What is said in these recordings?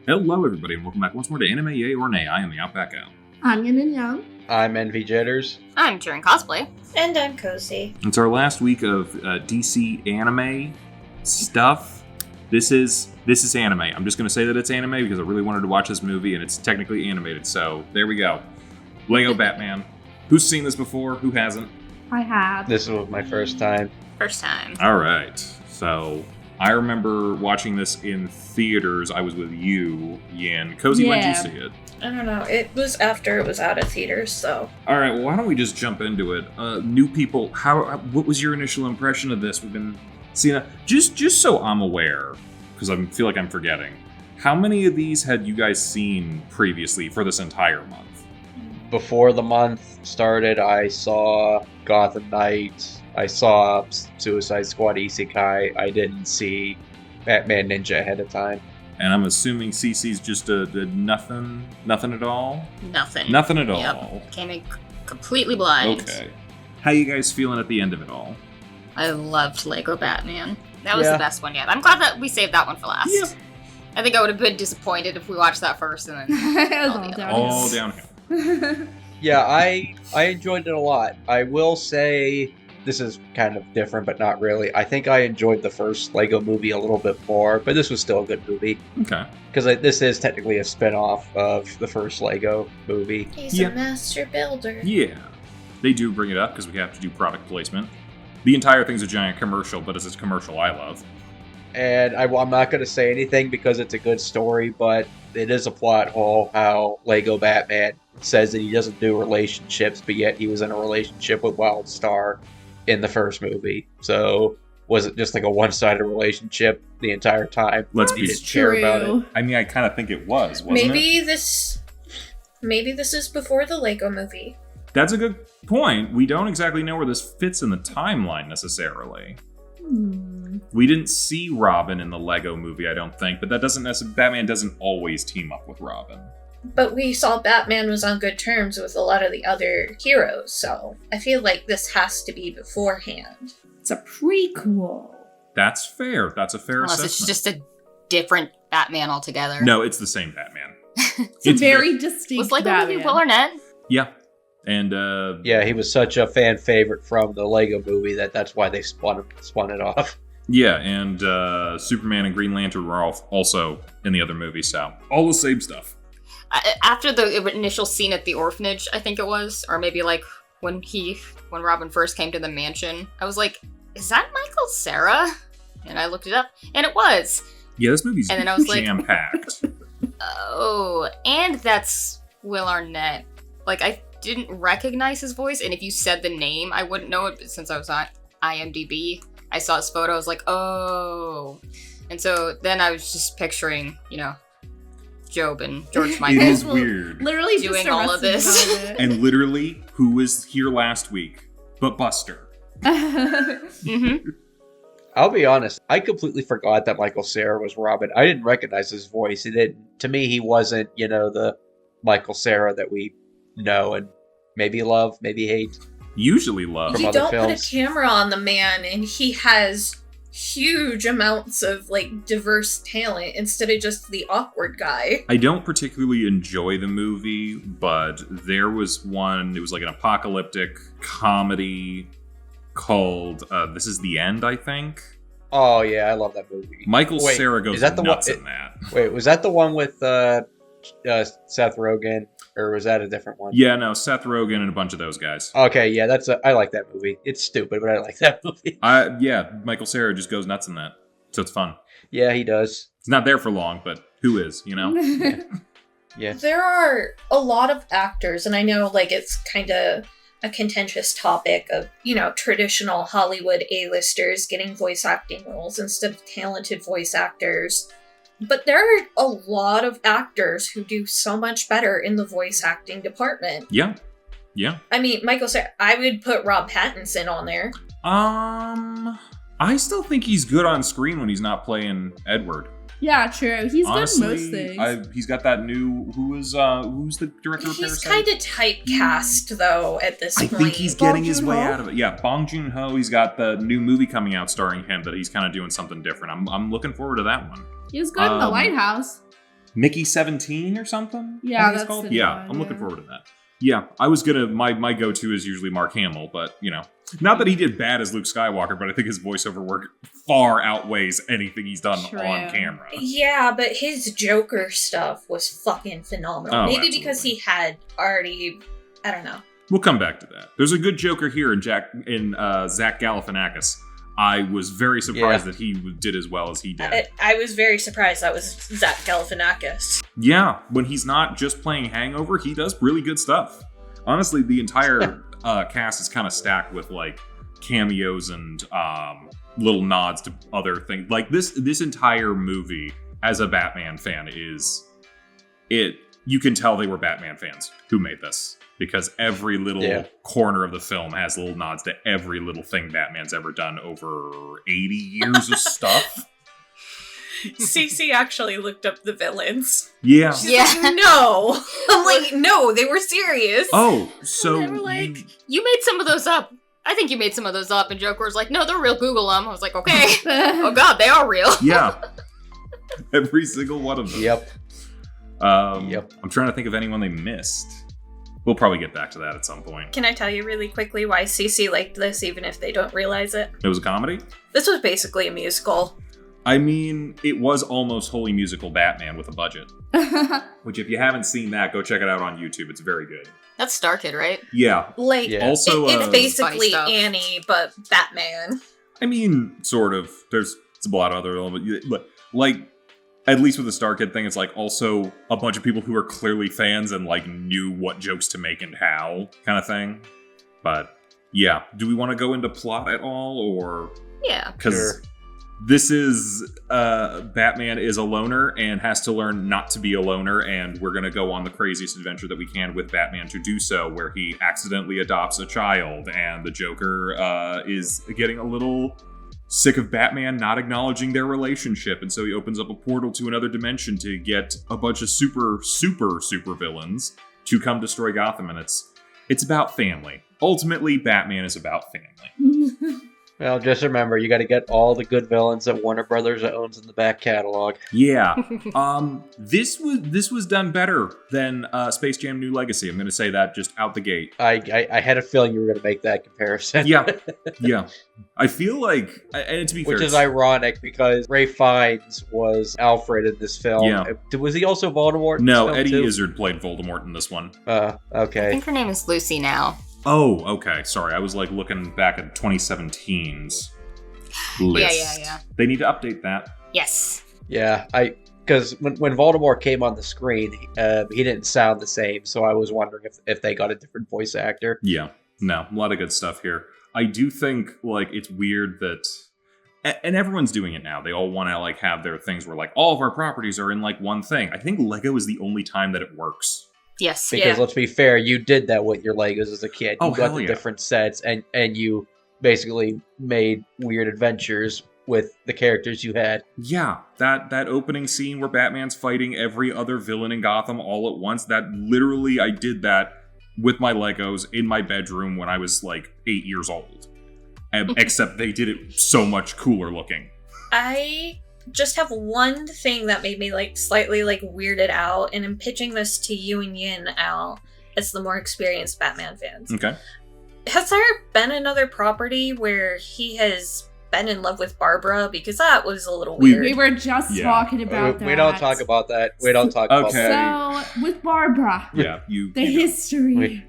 Hello, everybody, and welcome back once more to Anime Yay or Nay. I am TheOutbackAl. I'm Yin&Jung. I'm Envy Jitters. I'm CheerandCosplay. And I'm Kozi. It's our last week of DC anime stuff. This is anime. I'm just going to say that it's anime because I really wanted to watch this movie, and it's technically animated, so there we go. Lego Batman. Who's seen this before? Who hasn't? I have. This was my first time. First time. All right. So I remember watching this in theaters. I was with you, Yin. Kozi, when did you see it? I don't know. It was after it was out of theaters, so. All right. Well, why don't we just jump into it? New people. What was your initial impression of this? We've been seeing it. Just so I'm aware, because I feel like I'm forgetting. How many of these had you guys seen previously for this entire month? Before the month started, I saw Gotham Knights. I saw Suicide Squad Isekai. I didn't see Batman Ninja ahead of time. And I'm assuming CC's just a nothing at all? Nothing. Nothing at all. Yep. Came in completely blind. Okay. How you guys feeling at the end of it all? I loved Lego Batman. That was Yeah. the best one yet. I'm glad that we saved that one for last. Yeah. I think I would have been disappointed if we watched that first and then It was all the all others. All downhill. Yeah, I enjoyed it a lot. I will say this is kind of different, but not really. I think I enjoyed the first Lego movie a little bit more, but this was still a good movie. Okay. Because this is technically a spin-off of the first Lego movie. He's Yeah. a master builder. Yeah. They do bring it up because we have to do product placement. The entire thing's a giant commercial, but it's a commercial I love. And I'm not going to say anything because it's a good story, but it is a plot hole how Lego Batman says that he doesn't do relationships, but yet he was in a relationship with Wildstar in the first movie. So was it just like a one-sided relationship the entire time? Let's He be didn't care about it. I mean, I kind of think it was, wasn't Maybe it? Maybe this is before the Lego movie. That's a good point. We don't exactly know where this fits in the timeline necessarily. We didn't see Robin in the Lego movie, I don't think, but that doesn't necessarily. Batman doesn't always team up with Robin. But we saw Batman was on good terms with a lot of the other heroes, so I feel like this has to be beforehand. It's a prequel. That's fair. That's a fair Unless assessment. it's just a different Batman altogether. No, it's the same Batman. It's a very distinct Was Lego Batman. movie Will Arnett? Yeah. And Yeah, he was such a fan favorite from the Lego movie that's why they spun it off. yeah, and Superman and Green Lantern were also in the other movie, so all the same stuff. After the initial scene at the orphanage, I think it was, or maybe like when Robin first came to the mansion, I was like, is that Michael Cera? And I looked it up, and it was. Yeah, this movie's And then I was like- jam-packed. Oh, and that's Will Arnett. Like, I didn't recognize his voice, and if you said the name, I wouldn't know it, but since I was on IMDb, I saw his photo, I was like, oh. And so then I was just picturing, Job and George Michael. It is weird. Literally Doing just all of Arrested this. Development. And literally, who was here last week but Buster? Mm-hmm. I'll be honest, I completely forgot that Michael Cera was Robin. I didn't recognize his voice. To me, he wasn't, the Michael Cera that we know and maybe love, maybe hate. Usually love. From You other don't put films. a camera on the man, and he has huge amounts of, diverse talent instead of just the awkward guy. I don't particularly enjoy the movie, but there was one, it was like an apocalyptic comedy called This Is the End, I think. Oh, yeah, I love that movie. Michael Wait, Cera goes is that the nuts one- in that. Wait, was that the one with Seth Rogen, or was that a different one? Yeah, no, Seth Rogen and a bunch of those guys. Okay, yeah, I like that movie. It's stupid, but I like that movie. Yeah, Michael Cera just goes nuts in that. So it's fun. Yeah, he does. He's not there for long, but who is, Yeah. There are a lot of actors, and I know, it's kind of a contentious topic of, traditional Hollywood A-listers getting voice acting roles instead of talented voice actors. But there are a lot of actors who do so much better in the voice acting department. Yeah. I mean, Michael Cera, I would put Rob Pattinson on there. I still think he's good on screen when he's not playing Edward. Yeah, true. He's Honestly, good most things. he's got that new. Who's the director of He's Parasite? kind of typecast, though, at this I point. think he's getting his way Joon-ho? out of it. Yeah, Bong Joon-ho. He's got the new movie coming out starring him, but he's kind of doing something different. I'm looking forward to that one. He was good in The Lighthouse. Mickey 17 or something? Yeah, I think it's that's called. the new Yeah, one, I'm looking yeah. forward to that. Yeah, I was gonna. My go-to is usually Mark Hamill, but not that he did bad as Luke Skywalker, but I think his voiceover work far outweighs anything he's done True. on camera. Yeah, but his Joker stuff was fucking phenomenal. Oh, Maybe because absolutely. he had already, I don't know. We'll come back to that. There's a good Joker here in Zach Galifianakis. I was very surprised that he did as well as he did. I was very surprised that was Zach Galifianakis. Yeah, when he's not just playing Hangover, he does really good stuff. Honestly, the entire cast is kind of stacked with like cameos and little nods to other things. Like this entire movie, as a Batman fan, you can tell they were Batman fans who made this. Because every little corner of the film has little nods to every little thing Batman's ever done over 80 years of stuff. Cece actually looked up the villains. Yeah. She's like, no. I'm like, no, they were serious. Oh, so they were like, you made some of those up. I think you made some of those up. And Joker was like, no, they're real. Google them. I was like, okay. Oh, God, they are real. yeah. Every single one of them. Yep. I'm trying to think of anyone they missed. We'll probably get back to that at some point. Can I tell you really quickly why Cece liked this, even if they don't realize it? It was a comedy? This was basically a musical. I mean, it was almost wholly musical Batman with a budget. Which, if you haven't seen that, go check it out on YouTube. It's very good. That's Star Kid, right? Yeah. Like, Also, it's basically Funny stuff. Annie, but Batman. I mean, sort of. There's a lot of other elements. Like, at least with the Star Kid thing, it's like also a bunch of people who are clearly fans and like knew what jokes to make and how, kind of thing. But yeah, do we want to go into plot at all, or Yeah. because this is Batman is a loner and has to learn not to be a loner, and we're gonna go on the craziest adventure that we can with Batman to do so, where he accidentally adopts a child, and the Joker is getting a little sick of Batman not acknowledging their relationship, and so he opens up a portal to another dimension to get a bunch of super villains to come destroy Gotham, and it's about family. Ultimately, Batman is about family. Well, just remember, you got to get all the good villains that Warner Brothers owns in the back catalog. Yeah. This was done better than Space Jam: New Legacy. I'm going to say that just out the gate. I had a feeling you were going to make that comparison. Yeah. Yeah. I feel like, and to be fair, Which is ironic because Ray Fiennes was Alfred in this film. Yeah. Was he also Voldemort in no, this film Eddie too? Izzard played Voldemort in this one. I Okay. think her name is Lucy now. Oh, okay. Sorry, I was like looking back at 2017's list. Yeah. They need to update that. Yes. Yeah, because when Voldemort came on the screen, he didn't sound the same, so I was wondering if they got a different voice actor. Yeah. No, a lot of good stuff here. I do think like it's weird that, and everyone's doing it now. They all want to like have their things where like all of our properties are in like one thing. I think Lego is the only time that it works. Yes. Because let's be fair, you did that with your Legos as a kid. You Oh, got hell the yeah. different sets, and you basically made weird adventures with the characters you had. Yeah, that opening scene where Batman's fighting every other villain in Gotham all at once, that literally I did that with my Legos in my bedroom when I was like 8 years old. Except they did it so much cooler looking. I just have one thing that made me like slightly like weirded out, and I'm pitching this to you and Yin, Al, as the more experienced Batman fans. Okay. Has there been another property where he has been in love with Barbara? Because that was a little weird. We were just Yeah. talking about that. We don't talk about that. We don't talk about Okay. that. So, with Barbara, Yeah, you. the you go. history. Wait.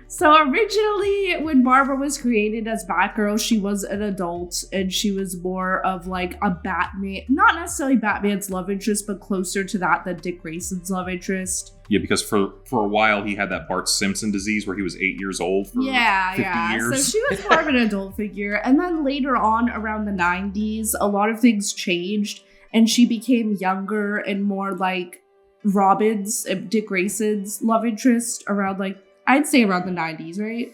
So originally, when Barbara was created as Batgirl, she was an adult and she was more of like a Batman, not necessarily Batman's love interest, but closer to that than Dick Grayson's love interest. Yeah, because for a while he had that Bart Simpson disease where he was 8 years old for 50 years. So she was more of an adult figure. And then later on, around the 90s, a lot of things changed and she became younger and more like Robin's, Dick Grayson's love interest around like, I'd say around the 90s, right?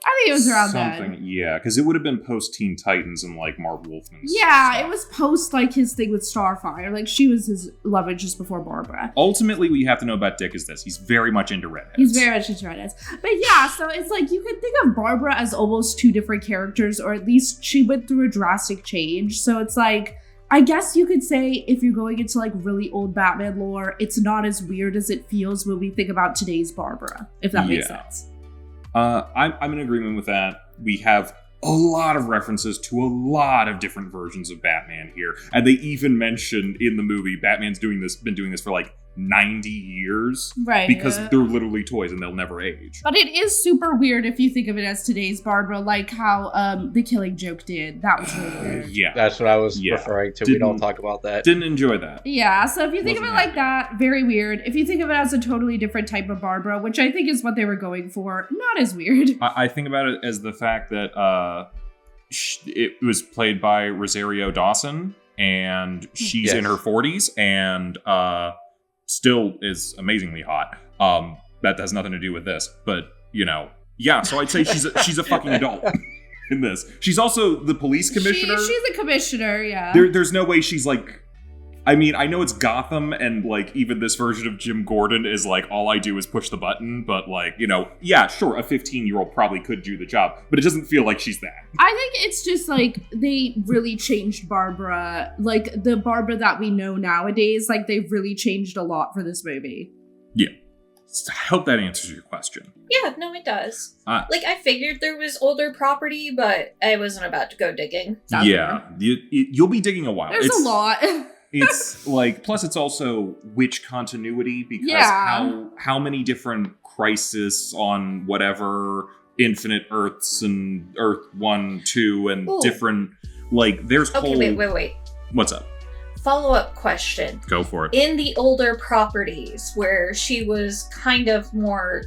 I think it was around then. Yeah, because it would have been post Teen Titans and like Marv Wolfman's Yeah, stuff. it was post like his thing with Starfire. Like she was his love interest before Barbara. Ultimately, what you have to know about Dick is this: he's very much into redheads. He's very much into redheads. But yeah, so it's like you could think of Barbara as almost two different characters, or at least she went through a drastic change. So it's like I guess you could say if you're going into like really old Batman lore, it's not as weird as it feels when we think about today's Barbara, if that makes sense. I'm in agreement with that. We have a lot of references to a lot of different versions of Batman here. And they even mention in the movie, Batman's been doing this for like 90 years. Right. Because they're literally toys and they'll never age. But it is super weird if you think of it as today's Barbara, like how the Killing Joke did. That was really weird. Yeah. That's what I was referring to. We don't talk about that. Didn't enjoy that. Yeah, so if you think of it like that, very weird. If you think of it as a totally different type of Barbara, which I think is what they were going for, not as weird. I think about it as the fact that it was played by Rosario Dawson, and she's in her 40s, and still is amazingly hot. That has nothing to do with this, but so I'd say she's a fucking adult in this. She's also the police commissioner. She's a commissioner, yeah. There's no way she's like. I mean, I know it's Gotham, and like even this version of Jim Gordon is like all I do is push the button, but like yeah, sure, a 15-year-old probably could do the job, but it doesn't feel like she's that. I think it's just like they really changed Barbara, like the Barbara that we know nowadays. Like they've really changed a lot for this movie. Yeah, I hope that answers your question. Yeah, no, it does. Like I figured there was older property, but I wasn't about to go digging. You'll be digging a while. There's a lot. It's like, plus it's also which continuity, because how many different Crisis on whatever Infinite Earths and Earth 1, 2 and different, like there's wait. What's up? Follow-up question. Go for it. In the older properties where she was kind of more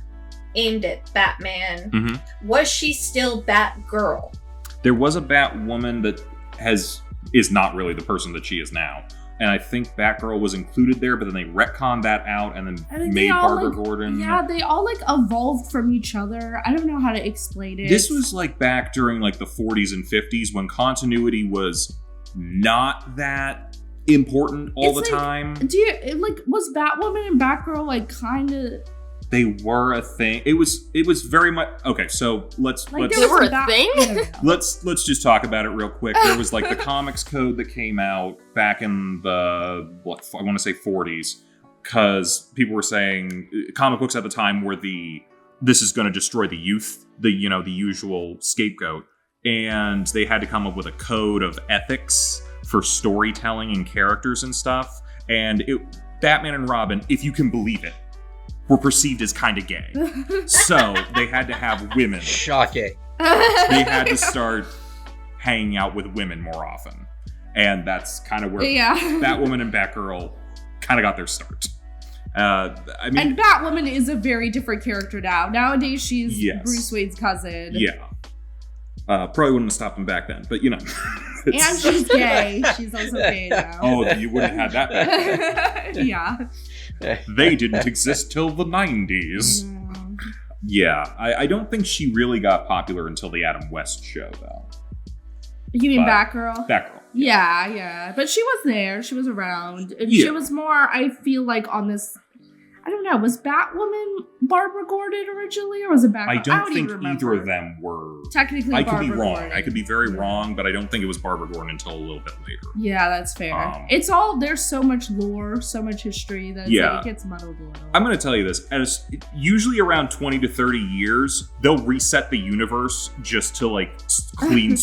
aimed at Batman, was she still Batgirl? There was a Batwoman that is not really the person that she is now. And I think Batgirl was included there, but then they retconned that out and then made Barbara Gordon. Yeah, they all like evolved from each other. I don't know how to explain it. This was like back during like the 40s and 50s when continuity was not that important all the time. Was Batwoman and Batgirl like kind of? They were a thing. It was very much okay. So let's they were a thing. Let's just talk about it real quick. There was like the comics code that came out back in the I want to say 40s, because people were saying comic books at the time were this is going to destroy the youth, the usual scapegoat, and they had to come up with a code of ethics for storytelling and characters and stuff. And Batman and Robin, if you can believe it, were perceived as kind of gay. So they had to have women. Shocking. They had to start hanging out with women more often. And that's kind of where Batwoman and Batgirl kind of got their start. And Batwoman is a very different character now. Nowadays, she's Bruce Wayne's cousin. Yeah. Probably wouldn't have stopped him back then, but And she's gay. She's also gay now. Oh, you wouldn't have had that back then. Yeah. They didn't exist till the 90s. Yeah, I don't think she really got popular until the Adam West show, though. You mean Batgirl? Batgirl. Yeah. But she was there. She was around. And she was more, I feel like, on this... I don't know. Was Batwoman Barbara Gordon originally, or was it Batgirl? I don't think either of them were. Technically, I could Barbara be wrong. Gordon. I could be very wrong, but I don't think it was Barbara Gordon until a little bit later. Yeah, that's fair. It's all, there's so much lore, so much history that it gets muddled a little. I'm going to tell you this. As usually around 20 to 30 years, they'll reset the universe just to like clean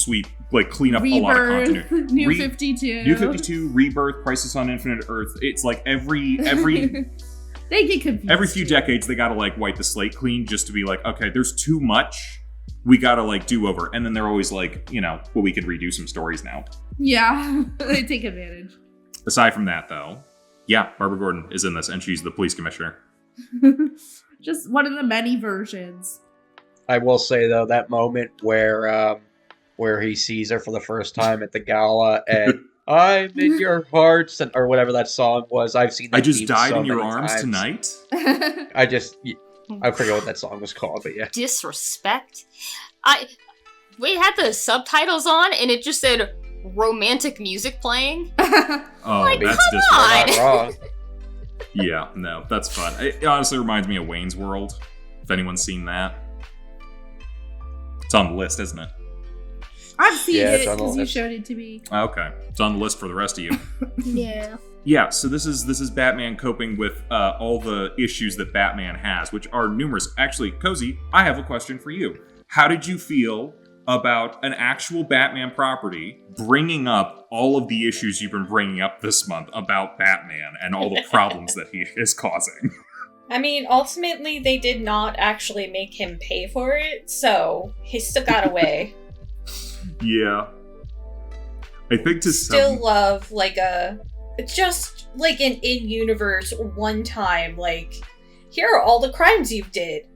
up a lot of continuity. New 52. New 52, Rebirth, Crisis on Infinite Earth. It's like every they get confused. Every few decades, they gotta like wipe the slate clean just to be like, okay, there's too much. We gotta like do over. And then they're always like, we could redo some stories now. Yeah, they take advantage. Aside from that, though, Barbara Gordon is in this, and she's the police commissioner. Just one of the many versions. I will say though, that moment where he sees her for the first time at the gala and. I'm in your hearts, or whatever that song was. I've seen that. I just died so in your many arms times. Tonight. I forget what that song was called, but yeah. Disrespect. We had the subtitles on, and it just said romantic music playing. Oh, that's disrespect. Not wrong. Yeah, no, that's fun. It honestly reminds me of Wayne's World. If anyone's seen that, it's on the list, isn't it? I've seen Yeah, it it's on the because you list. showed it to me. Okay, it's on the list for the rest of you. Yeah. Yeah, so this is Batman coping with all the issues that Batman has, which are numerous. Actually, Kozi, I have a question for you. How did you feel about an actual Batman property bringing up all of the issues you've been bringing up this month about Batman and all the problems that he is causing? I mean, ultimately, they did not actually make him pay for it, so he still got away. Yeah. I think to Still some... love, like, just, like, an in-universe one-time, like, here are all the crimes you did.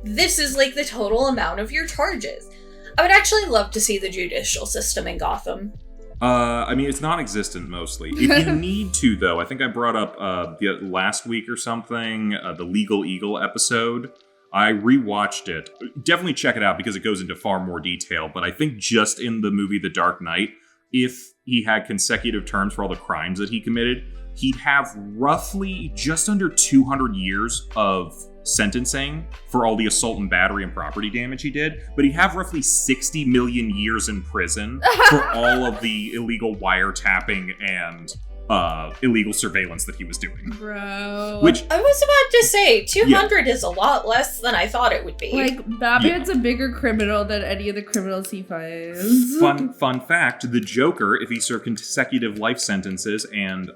This is, like, the total amount of your charges. I would actually love to see the judicial system in Gotham. I mean, it's non-existent mostly. If you need to, though, I think I brought up the last week or something, the Legal Eagle episode. I rewatched it. Definitely check it out because it goes into far more detail. But I think just in the movie The Dark Knight, if he had consecutive terms for all the crimes that he committed, he'd have roughly just under 200 years of sentencing for all the assault and battery and property damage he did, but he'd have roughly 60 million years in prison for all of the illegal wiretapping and illegal surveillance that he was doing. Bro. Which, I was about to say, 200 is a lot less than I thought it would be. Like, Batman's a bigger criminal than any of the criminals he finds. fun fact, the Joker, if he served consecutive life sentences and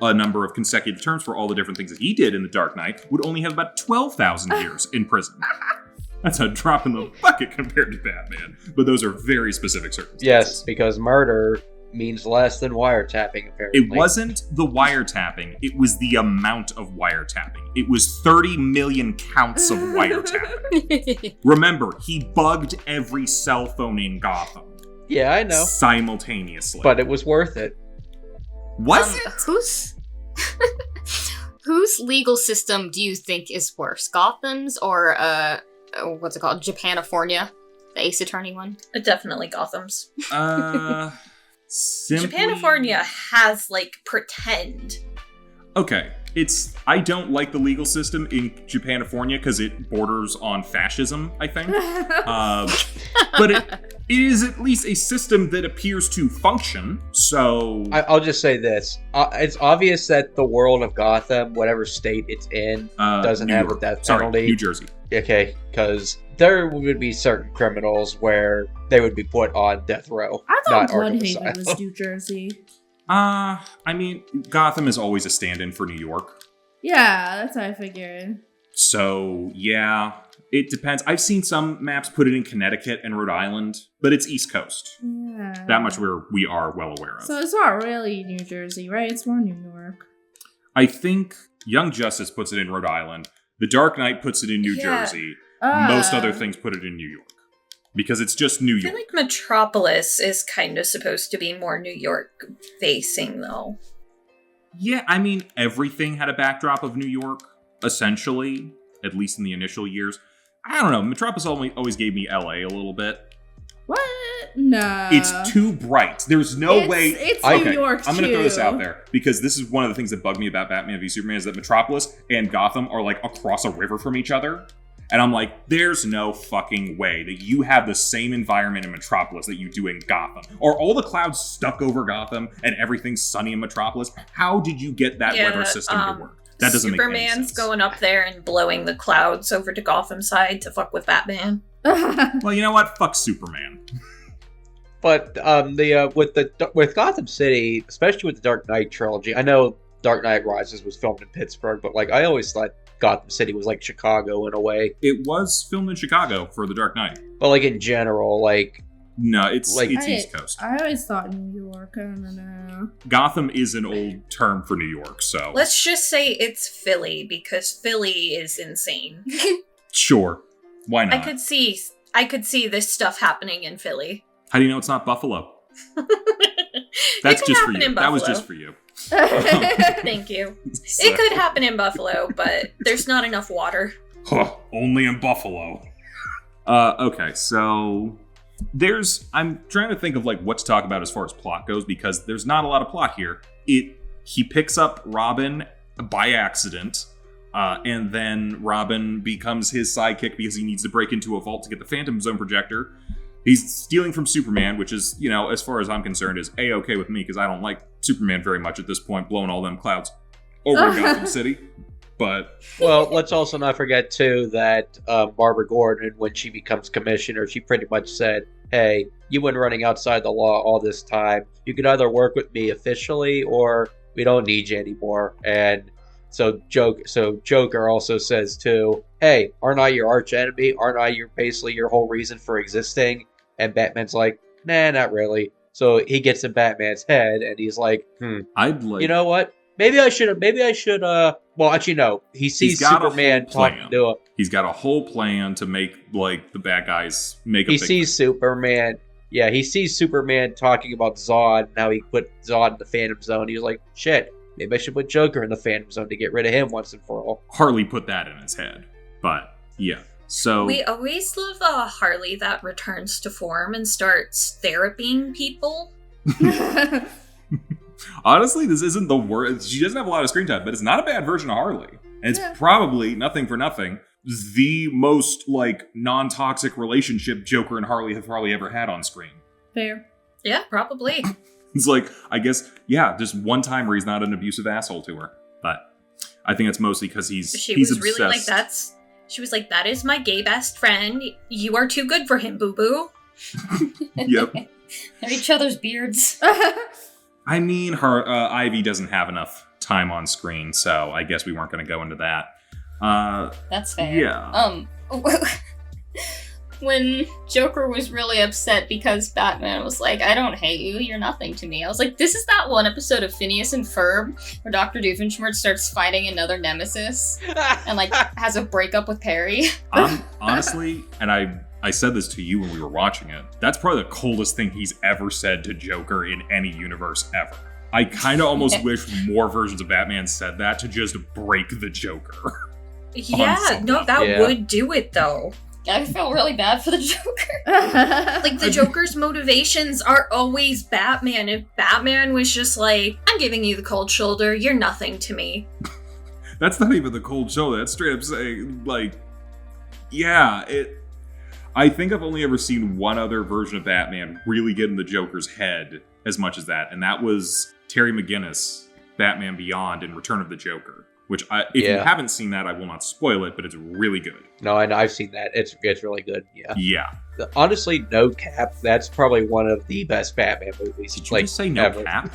a number of consecutive terms for all the different things that he did in The Dark Knight, would only have about 12,000 years in prison. That's a drop in the bucket compared to Batman. But those are very specific circumstances. Yes, because murder means less than wiretapping, apparently. It wasn't the wiretapping, it was the amount of wiretapping. It was 30 million counts of wiretapping. Remember, he bugged every cell phone in Gotham. Yeah, I know. Simultaneously. But it was worth it. Was it? Whose legal system do you think is worse? Gotham's or what's it called? Japanifornia? The Ace Attorney one? Definitely Gotham's. Simply... Japanifornia has, like, pretend. Okay, I don't like the legal system in Japanifornia because it borders on fascism, I think. But it is at least a system that appears to function, so... I'll just say this. It's obvious that the world of Gotham, whatever state it's in, doesn't have a death penalty. New Jersey. Okay, because there would be certain criminals where they would be put on death row. I thought not Arkham Bloodhaven Asylum. was New Jersey. I mean, Gotham is always a stand-in for New York. Yeah, that's how I figured. So, yeah, it depends. I've seen some maps put it in Connecticut and Rhode Island, but it's East Coast. Yeah. That much we are well aware of. So it's not really New Jersey, right? It's more New York. I think Young Justice puts it in Rhode Island. The Dark Knight puts it in New Jersey. Most other things put it in New York. Because it's just New I York. feel like Metropolis is kind of supposed to be more New York facing, though. Yeah, I mean, everything had a backdrop of New York, essentially, at least in the initial years. I don't know, Metropolis always gave me LA a little bit. What? No. It's too bright. There's no way... It's Okay, New York, I'm going to throw this too. out there, because this is one of the things that bugged me about Batman v Superman, is that Metropolis and Gotham are, like, across a river from each other. And I'm like, there's no fucking way that you have the same environment in Metropolis that you do in Gotham. Are all the clouds stuck over Gotham and everything's sunny in Metropolis? How did you get that weather system to work? That doesn't make any sense. Superman's going up there and blowing the clouds over to Gotham side to fuck with Batman. Well, you know what? Fuck Superman. But with Gotham City, especially with the Dark Knight trilogy, I know Dark Knight Rises was filmed in Pittsburgh, but like I always thought Gotham City was like Chicago in a way. It was filmed in Chicago for The Dark Knight. But like in general, like No, it's Like- East Coast. I always thought New York. I don't know. Gotham is an old term for New York, so... Let's just say it's Philly, because Philly is insane. Sure. Why not? I could see this stuff happening in Philly. How do you know it's not Buffalo? It That's could just for happen you. in That was Buffalo. just for you. Thank you. So- It could happen in Buffalo, but there's not enough water. Huh, only in Buffalo. Okay, so I'm trying to think of like what to talk about as far as plot goes, because there's not a lot of plot here. He picks up Robin by accident, and then Robin becomes his sidekick because he needs to break into a vault to get the Phantom Zone projector. He's stealing from Superman, which is, you know, as far as I'm concerned, is A-okay with me, because I don't like Superman very much at this point, blowing all them clouds over Gotham City. But Well, let's also not forget, too, that Barbara Gordon, when she becomes commissioner, she pretty much said, hey, you've been running outside the law all this time. You can either work with me officially, or we don't need you anymore. And so Joker also says, too, hey, aren't I your arch enemy? Aren't I basically your whole reason for existing? And Batman's like, nah, not really. So he gets in Batman's head, and he's like, I'd like... you know what? Maybe I should, well, actually, no. He sees Superman talking to him. He's got a whole plan to make, like, the bad guys make a He sees Superman. Yeah, he sees Superman talking about Zod, and how he put Zod in the Phantom Zone. He was like, shit, maybe I should put Joker in the Phantom Zone to get rid of him once and for all. Harley put that in his head. But, yeah. So We always love Harley that returns to form and starts therapying people. honestly, this isn't the worst. She doesn't have a lot of screen time, but it's not a bad version of Harley. And it's probably, nothing for nothing, the most, like, non-toxic relationship Joker and Harley have probably ever had on screen. Fair. Yeah, probably. It's like, I guess, yeah, just one time where he's not an abusive asshole to her. But I think it's mostly because he's was obsessed. really like, she was like, that is my gay best friend. You are too good for him, boo-boo. Yep. They're each other's beards. I mean, her Ivy doesn't have enough time on screen, so I guess we weren't going to go into that. That's fair. Yeah. When Joker was really upset because Batman was like, I don't hate you, you're nothing to me. I was like, this is that one episode of Phineas and Ferb where Dr. Doofenshmirtz starts fighting another nemesis and, like, has a breakup with Perry. Honestly, and I said this to you when we were watching it, that's probably the coldest thing he's ever said to Joker in any universe ever. I kind of almost wish more versions of Batman said that to just break the Joker. Yeah, no, that would do it, though. I felt really bad for the Joker. Like, the Joker's motivations are always Batman. If Batman was just like, I'm giving you the cold shoulder, you're nothing to me. That's not even the cold shoulder. That's straight up saying, like, yeah, I think I've only ever seen one other version of Batman really get in the Joker's head as much as that, and that was Terry McGinnis, Batman Beyond in Return of the Joker. Which, if you haven't seen that, I will not spoil it, but it's really good. No, I've seen that. It's really good. Yeah. Yeah. Honestly, no cap. That's probably one of the best Batman movies. Did you just say no cap?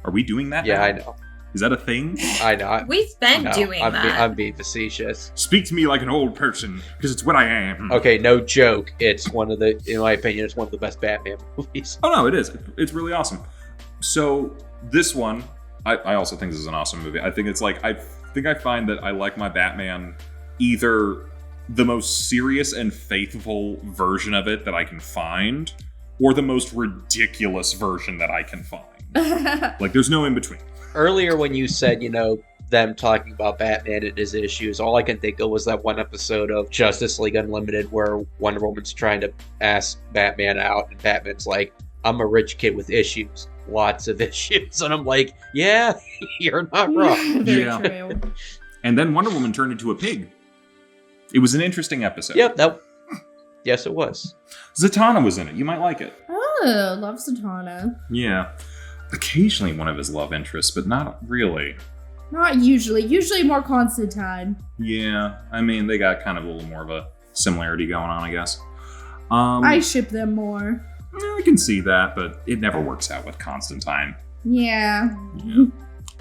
Are we doing that now? I know. Is that a thing? I know. We've been doing that. I'm being facetious. Speak to me like an old person, because it's what I am. Okay, no joke. It's one of the, in my opinion, it's one of the best Batman movies. Oh no, it is. It's really awesome. So this one, I also think this is an awesome movie. I think it's like, I find that I like my Batman either the most serious and faithful version of it that I can find, or the most ridiculous version that I can find. Like, there's no in between. Earlier when you said, them talking about Batman and his issues, all I can think of was that one episode of Justice League Unlimited where Wonder Woman's trying to ask Batman out, and Batman's like, I'm a rich kid with issues. Lots of issues. And I'm like, yeah, you're not wrong. Very true. And then Wonder Woman turned into a pig. It was an interesting episode. Yep, yes, it was. Zatanna was in it. You might like it. Oh, love Zatanna. Yeah. Occasionally one of his love interests, but not really. Not usually. Usually more Constantine. Yeah. I mean, they got kind of a little more of a similarity going on, I guess. I ship them more. I can see that, but it never works out with Constantine. Yeah.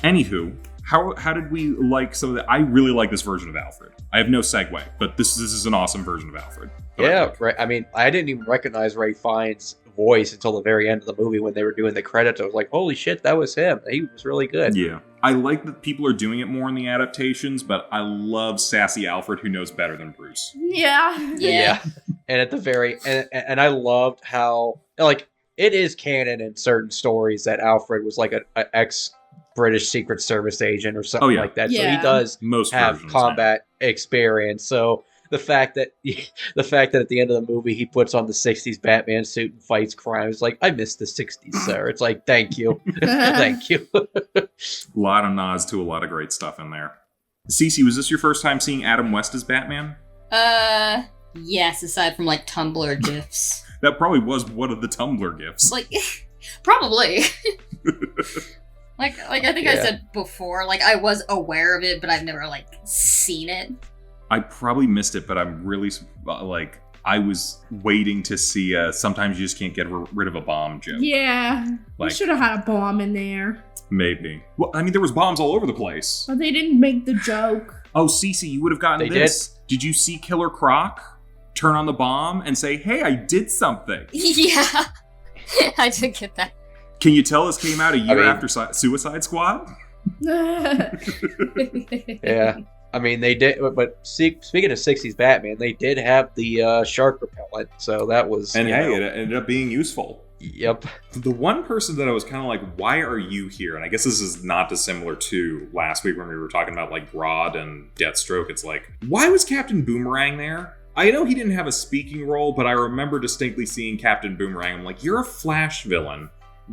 Anywho, how did we like some of the... I really like this version of Alfred. I have no segue, but this is an awesome version of Alfred. Right. I mean, I didn't even recognize Ray Fiennes' voice until the very end of the movie when they were doing the credits. I was like, holy shit, that was him. He was really good. Yeah. I like that people are doing it more in the adaptations, but I love sassy Alfred who knows better than Bruce. Yeah. And at the very... And I loved how... Like, it is canon in certain stories that Alfred was like an ex-British Secret Service agent or something like that. So he does have combat experience. So the fact that at the end of the movie he puts on the 60s Batman suit and fights crime is like, I miss the 60s, sir. It's like, thank you. Thank you. A lot of nods to a lot of great stuff in there. Cece, was this your first time seeing Adam West as Batman? Yes, aside from like Tumblr gifs. That probably was one of the Tumblr gifs. Like, probably. like I think I said before, like I was aware of it, but I've never like seen it. I probably missed it, but I'm really like I was waiting to see. Sometimes you just can't get rid of a bomb joke. Yeah, Like- we should have had a bomb in there, Maybe. Well, I mean, there was bombs all over the place. but they didn't make the joke. Oh, Cece, you would have gotten They this. Did you see Killer Croc turn on the bomb and say, "Hey, I did something"? Yeah, I did get that. Can you tell this came out a year mean- after Suicide Squad? Yeah. I mean, they did, but speaking of 60s Batman, they did have the shark repellent, so that was... And you hey, know, it ended up being useful. Yep. The one person that I was kind of like, why are you here? And I guess this is not dissimilar to last week when we were talking about like Grodd and Deathstroke. It's like, why was Captain Boomerang there? I know he didn't have a speaking role, but I remember distinctly seeing Captain Boomerang. I'm like, you're a Flash villain.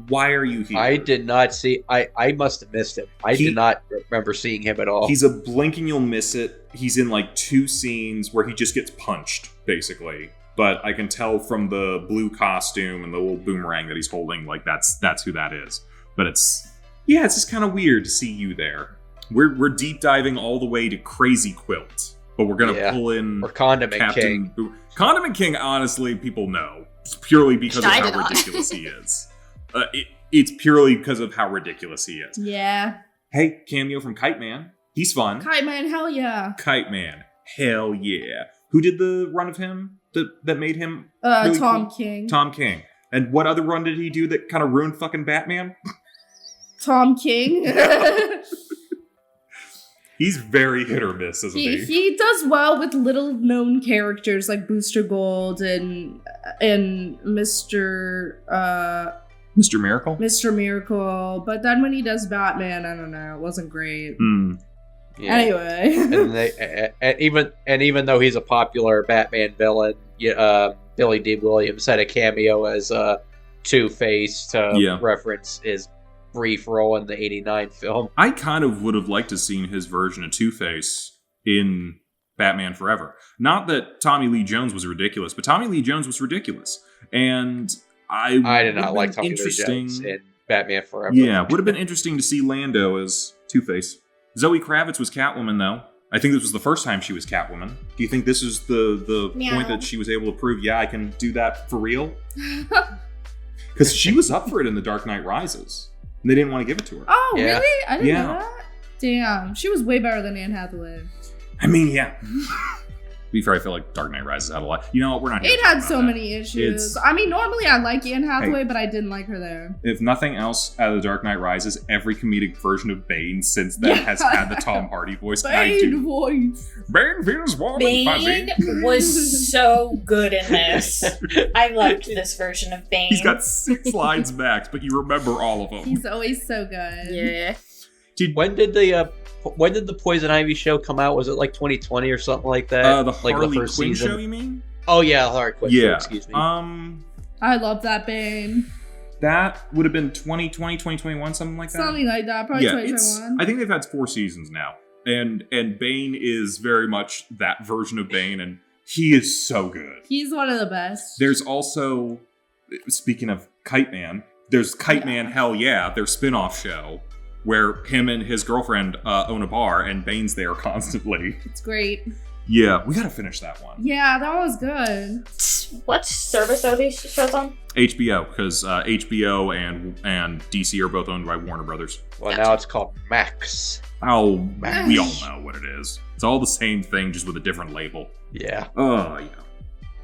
Why are you here? I did not see... I must have missed him. I did not remember seeing him at all. He's a blink and you'll miss it. He's in like 2 scenes where he just gets punched, basically. But I can tell from the blue costume and the little boomerang that he's holding, like that's who that is. But it's just kind of weird to see you there. We're deep diving all the way to Crazy Quilt, but we're gonna pull in or Condiment Captain King. Condiment King. Honestly, people know purely because of I did how not. ridiculous he is. It's purely because of how ridiculous he is. Yeah, Hey, cameo from Kite Man. He's fun. Kite Man, hell yeah. Kite Man. Hell yeah. Who did the run of him that made him really Tom cool? King. Tom King. And what other run did he do that kind of ruined fucking Batman? Tom King. He's very hit or miss, isn't he? He does well with little known characters like Booster Gold and Mr. Mr. Miracle? Mr. Miracle, but then when he does Batman, I don't know, it wasn't great. Yeah. Anyway, and even though he's a popular Batman villain, Billy D. Williams had a cameo as Two-Face to reference his brief role in the '89 film. I kind of would have liked to seen his version of Two-Face in Batman Forever. Not that Tommy Lee Jones was ridiculous, but Tommy Lee Jones was ridiculous. And I did not like Tommy Lee Jones in Batman Forever. Yeah, would have been interesting to see Lando as Two-Face. Zoe Kravitz was Catwoman, though. I think this was the first time she was Catwoman. Do you think this is the Meow. point that she was able to prove, yeah, I can do that for real? Because she was up for it in The Dark Knight Rises. And they didn't want to give it to her. oh Yeah. really? I didn't Yeah. know that. Damn, she was way better than Anne Hathaway. I mean, yeah. To be fair, I feel like Dark Knight Rises had a lot. You know what? We're not here It to talk had about so that. many issues. I mean, normally I like Anne Hathaway, but I didn't like her there. If nothing else, out of The Dark Knight Rises, every comedic version of Bane since then Yeah. has had the Tom Hardy voice. and I do. Bane voice. Bane feels warm and Bane fuzzy. was so good in this. I loved this version of Bane. He's got 6 lines max, but you remember all of them. He's always so good. Yeah. When did the Poison Ivy show come out? Was it like 2020 or something like that? The like Harley first Quinn season? show, you mean? Oh yeah, Harley Quinn. Yeah. Show, excuse me. I love that Bane. That would have been 2020, 2021, something like that. Something like that. Probably Yeah, 2021. I think they've had 4 seasons now, and Bane is very much that version of Bane, and he is so good. He's one of the best. There's also, speaking of Kite Man, there's Kite Man Hell Yeah, their spin-off show, where him and his girlfriend own a bar, and Bane's there constantly. It's great. Yeah, we gotta finish that one. Yeah, that was good. What service are these shows on? HBO, because HBO and DC are both owned by Warner Brothers. Well, now it's called Max. Oh, we all know what it is. It's all the same thing, just with a different label. Yeah. Oh, yeah.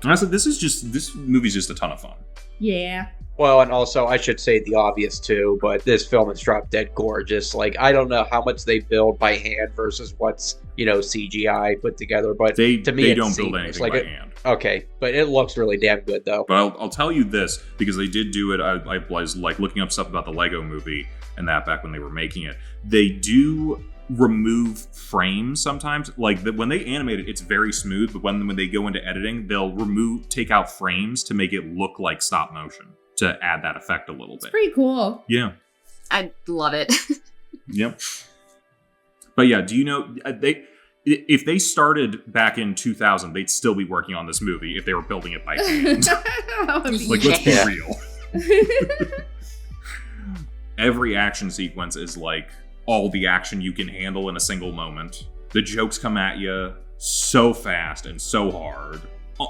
Honestly, this movie's just a ton of fun. Yeah. Well, and also I should say the obvious too, but this film is drop dead gorgeous. Like, I don't know how much they build by hand versus what's CGI put together, but They to me they it's don't build seamless. anything Like by it- hand. Okay, but it looks really damn good though. But I'll tell you this, because they did do it. I was like looking up stuff about the Lego movie and that back when they were making it. They do remove frames sometimes. Like when they animate it, it's very smooth, but when they go into editing, they'll take out frames to make it look like stop motion, to add that effect a little It's bit. pretty cool. Yeah. I love it. Yep. But yeah, do you know they if they started back in 2000, they'd still be working on this movie if they were building it by hand. Like, let's be real. Every action sequence is like all the action you can handle in a single moment. The jokes come at you so fast and so hard.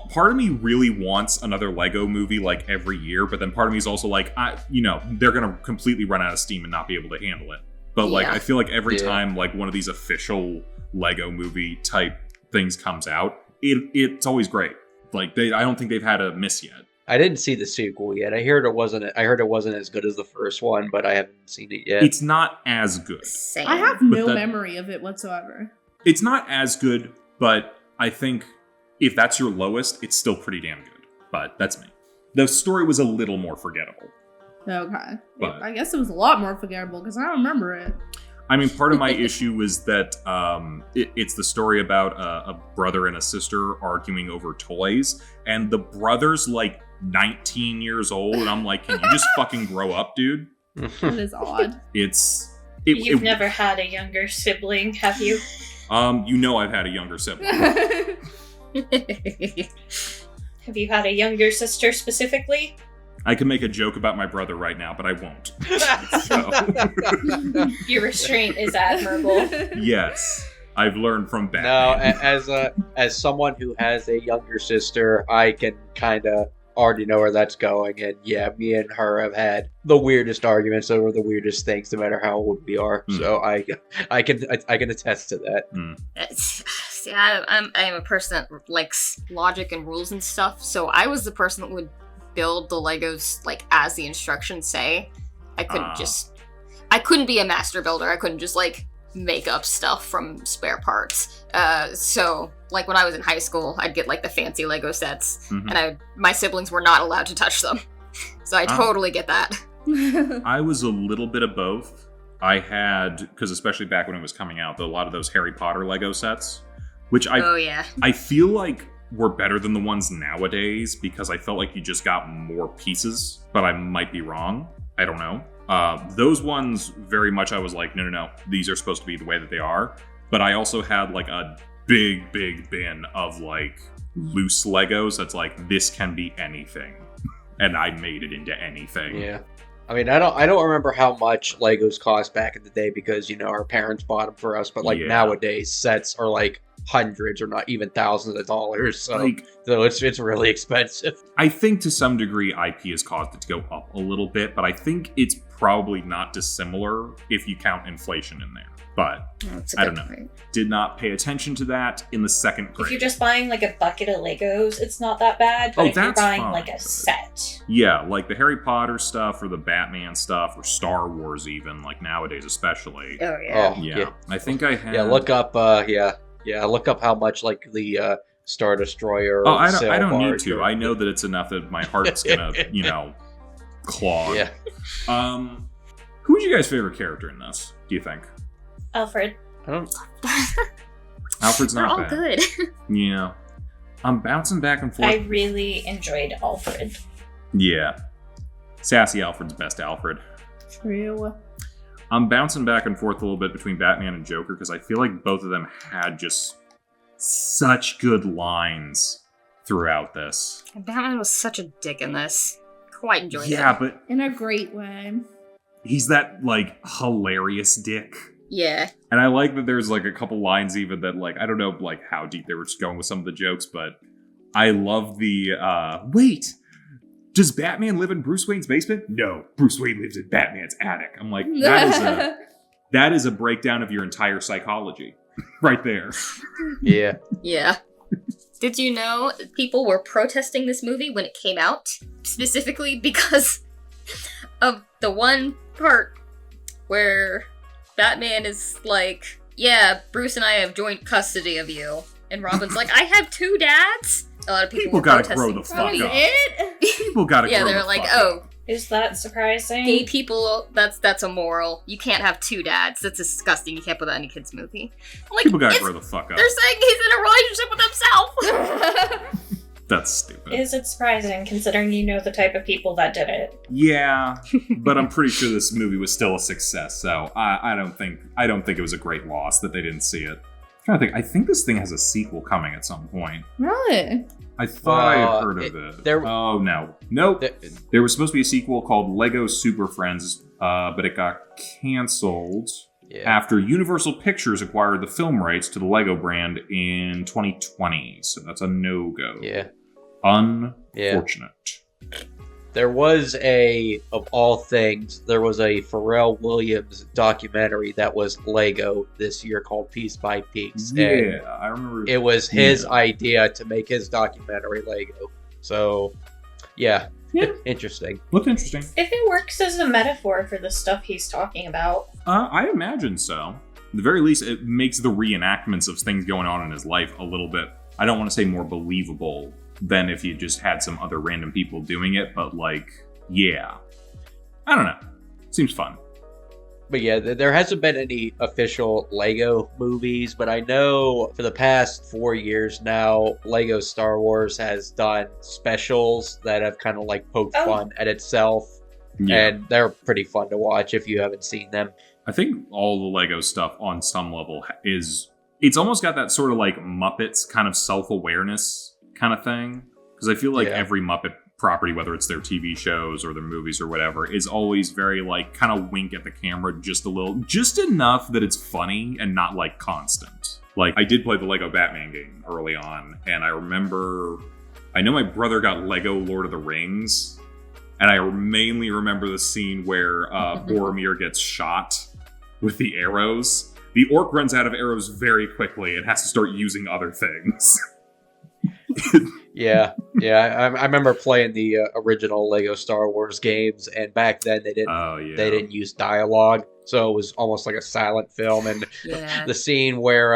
Part of me really wants another Lego movie like every year, but then part of me is also like, they're gonna completely run out of steam and not be able to handle it. But like, I feel like every time like one of these official Lego movie type things comes out, it's always great. Like I don't think they've had a miss yet. I didn't see the sequel yet. I heard it wasn't as good as the first one, but I haven't seen it yet. It's not as good. Same. I have no memory of it whatsoever. It's not as good, but I think if that's your lowest, it's still pretty damn good. But that's me. The story was a little more forgettable. Okay. But I guess it was a lot more forgettable because I don't remember it. I mean, part of my issue was that it's the story about a brother and a sister arguing over toys, and the brother's like 19 years old, and I'm like, can you just fucking grow up, dude? That is odd. You've never had a younger sibling, have you? I've had a younger sibling. Have you had a younger sister specifically? I can make a joke about my brother right now, but I won't. Your restraint is admirable. Yes, I've learned from Batman. No, as someone who has a younger sister, I can kind of already know where that's going. And yeah, me and her have had the weirdest arguments over the weirdest things, no matter how old we are. So I can attest to that. See, I'm a person that likes logic and rules and stuff. So I was the person that would build the Legos like as the instructions say. I couldn't be a master builder. I couldn't just like make up stuff from spare parts. So like when I was in high school, I'd get like the fancy Lego sets, and my siblings were not allowed to touch them. So I totally get that. I was a little bit of both. I had, because especially back when it was coming out, a lot of those Harry Potter Lego sets, which I feel like were better than the ones nowadays, because I felt like you just got more pieces, but I might be wrong. I don't know. Those ones, very much I was like, no, these are supposed to be the way that they are. But I also had like a big bin of like loose Legos that's like, this can be anything. And I made it into anything. Yeah. I mean, I don't remember how much Legos cost back in the day because, our parents bought them for us. But like nowadays, sets are like hundreds or not even thousands of dollars. So it's really expensive. I think to some degree IP has caused it to go up a little bit, but I think it's probably not dissimilar if you count inflation in there. But I don't know. Point. Did not pay attention to that in the second grade. If you're just buying like a bucket of Legos, it's not that bad. But if you're buying fine, like a set. Yeah, like the Harry Potter stuff or the Batman stuff or Star Wars even, like nowadays especially. Oh, yeah. Yeah. I think I had... Yeah, look up, look up how much like the Star Destroyer. Oh, I don't need to. I know that it's enough that my heart's gonna, clog. Yeah. Who's your guys' favorite character in this, do you think? Alfred. I don't... Alfred's not bad. They're all good. Yeah. I'm bouncing back and forth. I really enjoyed Alfred. Yeah. Sassy Alfred's best Alfred. True. I'm bouncing back and forth a little bit between Batman and Joker because I feel like both of them had just such good lines throughout this. Batman was such a dick in this. Quite enjoyed it. Yeah, but... in a great way. He's that, like, hilarious dick. Yeah. And I like that there's, like, a couple lines even that, like, I don't know, like, how deep they were just going with some of the jokes, but I love the, wait! Does Batman live in Bruce Wayne's basement? No, Bruce Wayne lives in Batman's attic. I'm like, that is a breakdown of your entire psychology. Right there. Yeah. Yeah. Did you know people were protesting this movie when it came out? Specifically because of the one part where Batman is like, yeah, Bruce and I have joint custody of you. And Robin's like, I have two dads? A lot of people gotta grow the fuck up. People gotta grow the fuck up. Yeah, they're like, oh. Is that surprising? Gay people, that's immoral. You can't have two dads. That's disgusting. You can't put that in a kid's movie. Like, people gotta grow the fuck up. They're saying he's in a relationship with himself. That's stupid. Is it surprising, considering you know the type of people that did it? Yeah, but I'm pretty sure this movie was still a success, so I don't think it was a great loss that they didn't see it. trying to think. I think this thing has a sequel coming at some point. Really? I thought I had heard of it. Oh, no. Nope. There was supposed to be a sequel called Lego Super Friends, but it got canceled after Universal Pictures acquired the film rights to the Lego brand in 2020. So that's a no-go. Yeah. Unfortunate. There was of all things, there was a Pharrell Williams documentary that was Lego this year called Piece by Piece. Yeah, I remember. It was his idea to make his documentary Lego. So, yeah. Interesting. Looked interesting. If it works as a metaphor for the stuff he's talking about. I imagine so. At the very least, it makes the reenactments of things going on in his life a little bit, I don't want to say more believable than if you just had some other random people doing it, but like, yeah. I don't know. Seems fun. But yeah, there hasn't been any official Lego movies, but I know for the past 4 years now, Lego Star Wars has done specials that have kind of like poked fun at itself. Yeah. And they're pretty fun to watch if you haven't seen them. I think all the Lego stuff on some level it's almost got that sort of like Muppets kind of self-awareness kind of thing. Because I feel like every Muppet property, whether it's their TV shows or their movies or whatever, is always very like kind of wink at the camera just a little, just enough that it's funny and not like constant. Like I did play the Lego Batman game early on, and I know my brother got Lego Lord of the Rings, and I mainly remember the scene where Boromir gets shot with the arrows. The orc runs out of arrows very quickly and has to start using other things. Yeah. I remember playing the original Lego Star Wars games, and back then they didn't use dialogue, so it was almost like a silent film. And the scene where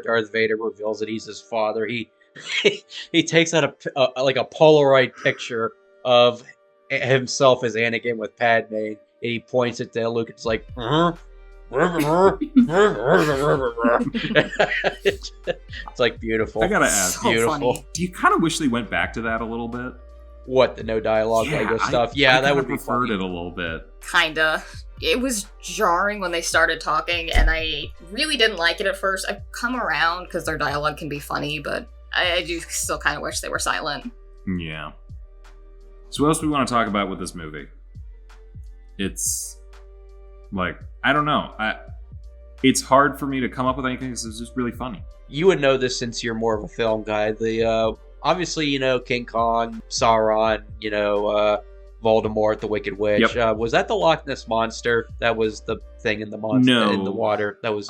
Darth Vader reveals that he's his father, he takes out a Polaroid picture of himself as Anakin with Padme, and he points it to Luke. It's like, it's like beautiful. I gotta ask, so beautiful. Funny. Do you kind of wish they went back to that a little bit? What, the no dialogue Lego stuff? I that would be preferred funny. it a little bit. Kinda. It was jarring when they started talking, and I really didn't like it at first. I've come around because their dialogue can be funny, but I do still kind of wish they were silent. Yeah. So what else do we want to talk about with this movie? It's like, I don't know. It's hard for me to come up with anything because it's just really funny. You would know this since you're more of a film guy. The obviously, King Kong, Sauron, Voldemort, the Wicked Witch. Yep. Was that the Loch Ness Monster? That was the thing in the monster in the water. That was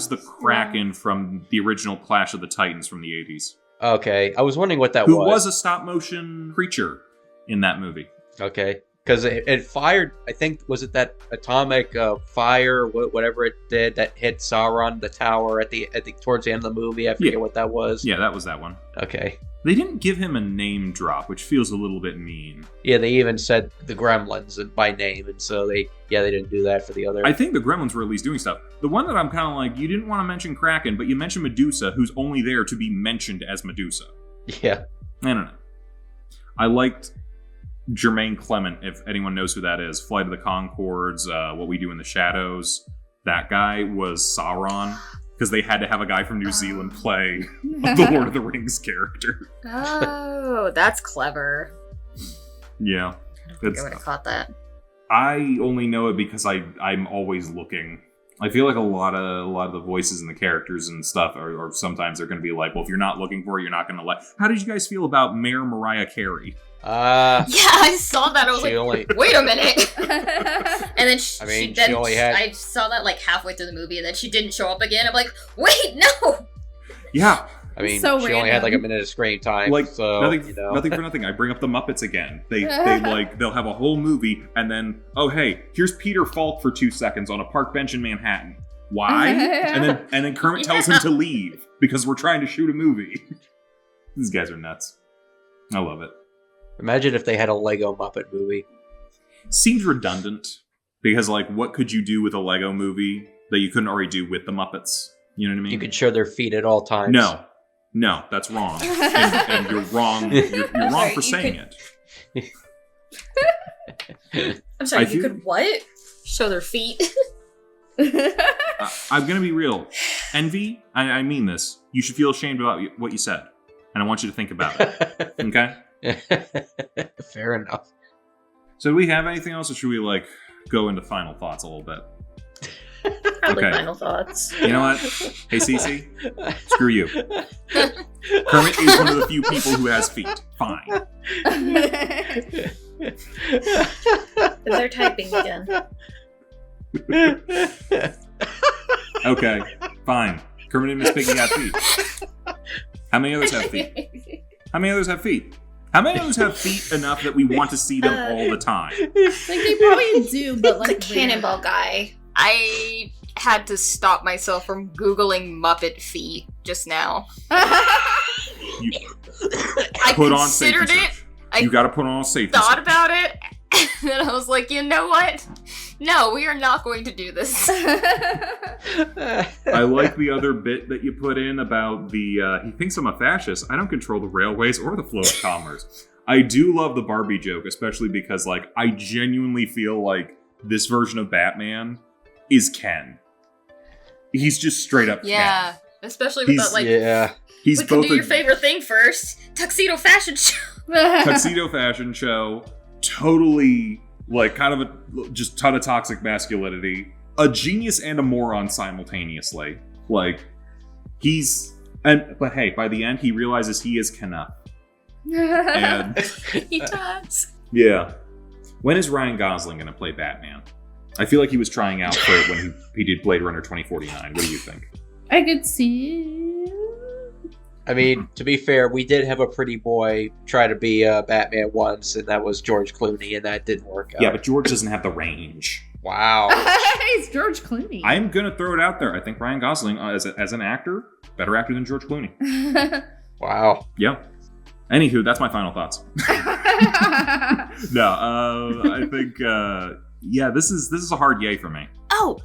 the Kraken from the original Clash of the Titans from the 80s. Okay, I was wondering what that Who was. was a stop motion creature in that movie. Okay. Because it fired, I think, was it that atomic fire, whatever it did, that hit Sauron, the tower at the towards the end of the movie? I forget what that was. Yeah, that was that one. Okay. They didn't give him a name drop, which feels a little bit mean. Yeah, they even said the Gremlins by name, and so they didn't do that for the other. I think the Gremlins were at least doing stuff. The one that I'm kind of like, you didn't want to mention Kraken, but you mentioned Medusa, who's only there to be mentioned as Medusa. Yeah. I don't know. I liked Jermaine Clement, if anyone knows who that is. Flight of the Conchords, What We Do in the Shadows. That guy was Sauron, because they had to have a guy from New Zealand play the Lord of the Rings character. Oh, that's clever. Yeah. I would have caught that. I only know it because I'm always looking. I feel like a lot of the voices and the characters and stuff are sometimes they're going to be like, well, if you're not looking for it, you're not going to like. How did you guys feel about Mayor Mariah Carey? Yeah, I saw that. I was like, wait a minute. And then she only had. I saw that like halfway through the movie, and then she didn't show up again. I'm like, wait, no. Yeah. I mean, so she only had like a minute of screen time. Like, so, nothing for nothing. I bring up the Muppets again. They'll have a whole movie, and then, oh hey, here's Peter Falk for 2 seconds on a park bench in Manhattan. Why? and then Kermit tells him to leave because we're trying to shoot a movie. These guys are nuts. I love it. Imagine if they had a Lego Muppet movie. Seems redundant because, like, what could you do with a Lego movie that you couldn't already do with the Muppets? You know what I mean? You could show their feet at all times. No, that's wrong. And you're wrong. You're wrong for saying it. I'm sorry, you could what? Show their feet. I'm going to be real. Envy, I mean this. You should feel ashamed about what you said. And I want you to think about it. Okay? Fair enough. So do we have anything else, or should we, go into final thoughts a little bit? Probably Okay. final thoughts. You know what? Hey, Cece, screw you. Kermit is one of the few people who has feet. Fine. They're typing again. Okay, fine. Kermit and Miss Piggy have feet. How many others have feet? How many others have feet? How many others have feet enough that we want to see them all the time? They probably do, but The cannonball guy. I had to stop myself from Googling Muppet feet just now. You I put on safety considered it. search. I You got to put on a safety thought search. about it, and then I was like, you know what? No, we are not going to do this. I like the other bit that you put in about the, he thinks I'm a fascist. I don't control the railways or the flow of commerce. I do love the Barbie joke, especially because, I genuinely feel like this version of Batman is Ken. He's just straight up Yeah, especially with He's- that, Yeah. He's we can both do a your favorite thing first. Tuxedo fashion show. tuxedo fashion show, totally, kind of just ton of toxic masculinity, a genius and a moron simultaneously. But hey, by the end, he realizes he is Kenneth. And He does. yeah. When is Ryan Gosling going to play Batman? I feel like he was trying out for it when he did Blade Runner 2049. What do you think? I could see. I mean, to be fair, we did have a pretty boy try to be Batman once, and that was George Clooney, and that didn't work out. Yeah, but George doesn't have the range. Wow. It's George Clooney. I'm going to throw it out there. I think Ryan Gosling, as an actor, better actor than George Clooney. Wow. Yeah. Anywho, that's my final thoughts. No, I think, this is a hard yay for me. Oh,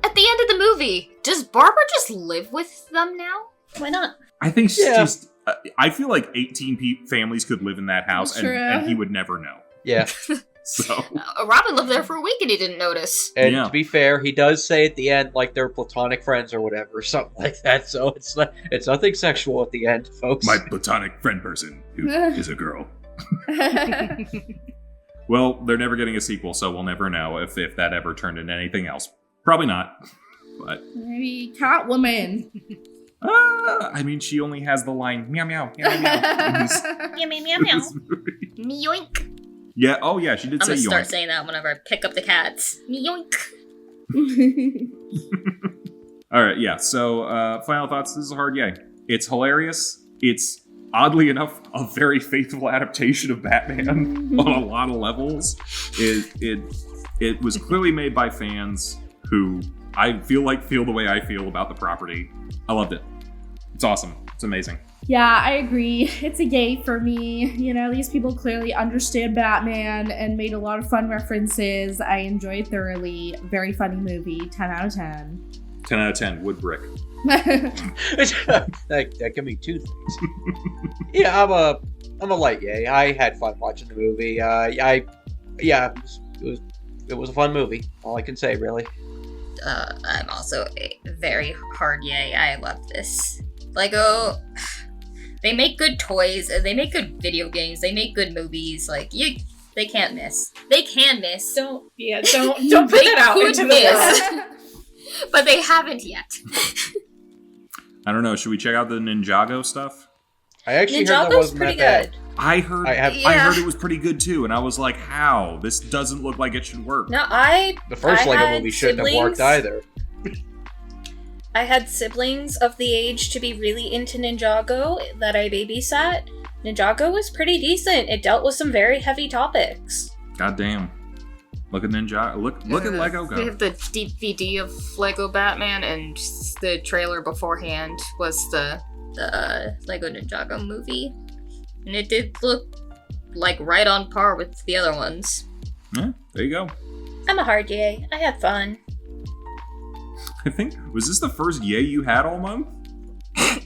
at the end of the movie, does Barbara just live with them now? Why not? I think she's Yeah. just. I feel like 18 families could live in that house, True. and he would never know. Yeah. So Robin lived there for a week and he didn't notice. And Yeah. to be fair, he does say at the end, they're platonic friends or whatever, something like that. So it's nothing sexual at the end, folks. my platonic friend person who is a girl. Well, they're never getting a sequel, so we'll never know if that ever turned into anything else. Probably not. But Maybe Catwoman. I mean, she only has the line meow meow meow meow. in this- Meow, meow, meow, in meow. this movie. Yoink. Yeah. Oh yeah, she did I'm say gonna start yoink. saying that whenever I pick up the cats. Yoink. All right, yeah. So, final thoughts. This is a hard yay. It's hilarious. It's oddly enough a very faithful adaptation of Batman on a lot of levels. It was clearly made by fans who I feel the way I feel about the property. I loved it. It's awesome. It's amazing. Yeah, I agree. It's a yay for me. These people clearly understand Batman and made a lot of fun references. I enjoyed thoroughly. Very funny movie. 10 out of 10. 10 out of 10. Wood brick. that can be two things. Yeah, I'm a light yay. I had fun watching the movie. It was a fun movie. All I can say, really. I'm also a very hard yay. I love this. Lego, they make good toys, they make good video games, they make good movies. They can't miss. They can miss. Don't put it out could into the miss. world. But they haven't yet. I don't know. Should we check out the Ninjago stuff? I actually heard that Ninjago's wasn't pretty that bad. good. I heard. I I heard it was pretty good too, and I was like, "How? This doesn't look like it should work." No, The first I Lego had movie shouldn't have worked siblings. either. I had siblings of the age to be really into Ninjago that I babysat. Ninjago was pretty decent. It dealt with some very heavy topics. God damn! Look at Ninja. Look at Lego We go. have the DVD of Lego Batman, and the trailer beforehand was the Lego Ninjago movie. And it did look right on par with the other ones. Yeah, there you go. I'm a hard yay. I had fun. I think was this the first yay you had all month? I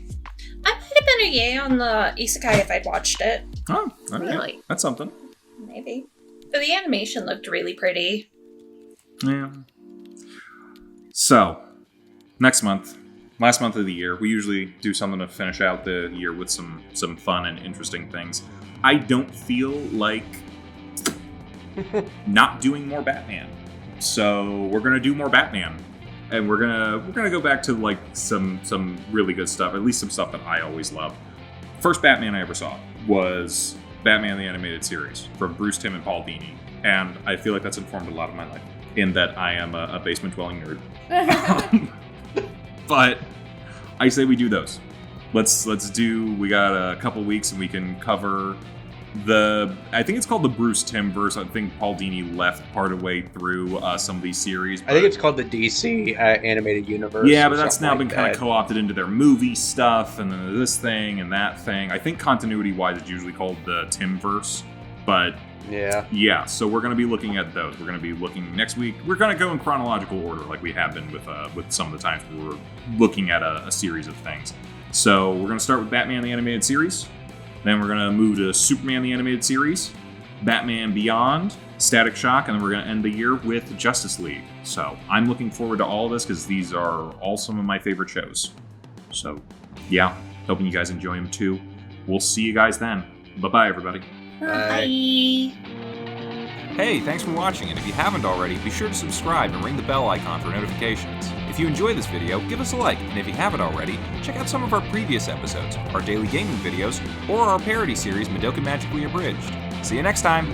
might have been a yay on the isekai if I'd watched it. Oh, okay. Really? That's something. Maybe. But the animation looked really pretty. Yeah. So, next month, last month of the year, we usually do something to finish out the year with some fun and interesting things. I don't feel like not doing more Batman. So we're gonna do more Batman. And we're gonna go back to like some really good stuff, at least some stuff that I always loved. First Batman I ever saw was Batman the Animated Series from Bruce Timm and Paul Dini. And I feel like that's informed a lot of my life, in that I am a basement-dwelling nerd. But I say we do those. Let's do, we got a couple weeks and we can cover I think it's called the Bruce Timm verse. I think Paul Dini left part of the way through some of these series. I think it's called the DC Animated Universe. Yeah, but that's now been kind of co-opted into their movie stuff, and then this thing and that thing. I think continuity-wise, it's usually called the Timm verse. But yeah, so we're going to be looking at those. We're going to be looking next week. We're going to go in chronological order, like we have been with some of the times we were looking at a series of things. So we're going to start with Batman the Animated Series. Then we're going to move to Superman the Animated Series, Batman Beyond, Static Shock, and then we're going to end the year with Justice League. So I'm looking forward to all of this because these are all some of my favorite shows. So yeah, hoping you guys enjoy them too. We'll see you guys then. Bye-bye, everybody. Bye. Hey, thanks for watching, and if you haven't already, be sure to subscribe and ring the bell icon for notifications. If you enjoy this video, give us a like, and if you haven't already, check out some of our previous episodes, our daily gaming videos, or our parody series Madoka Magically Abridged. See you next time!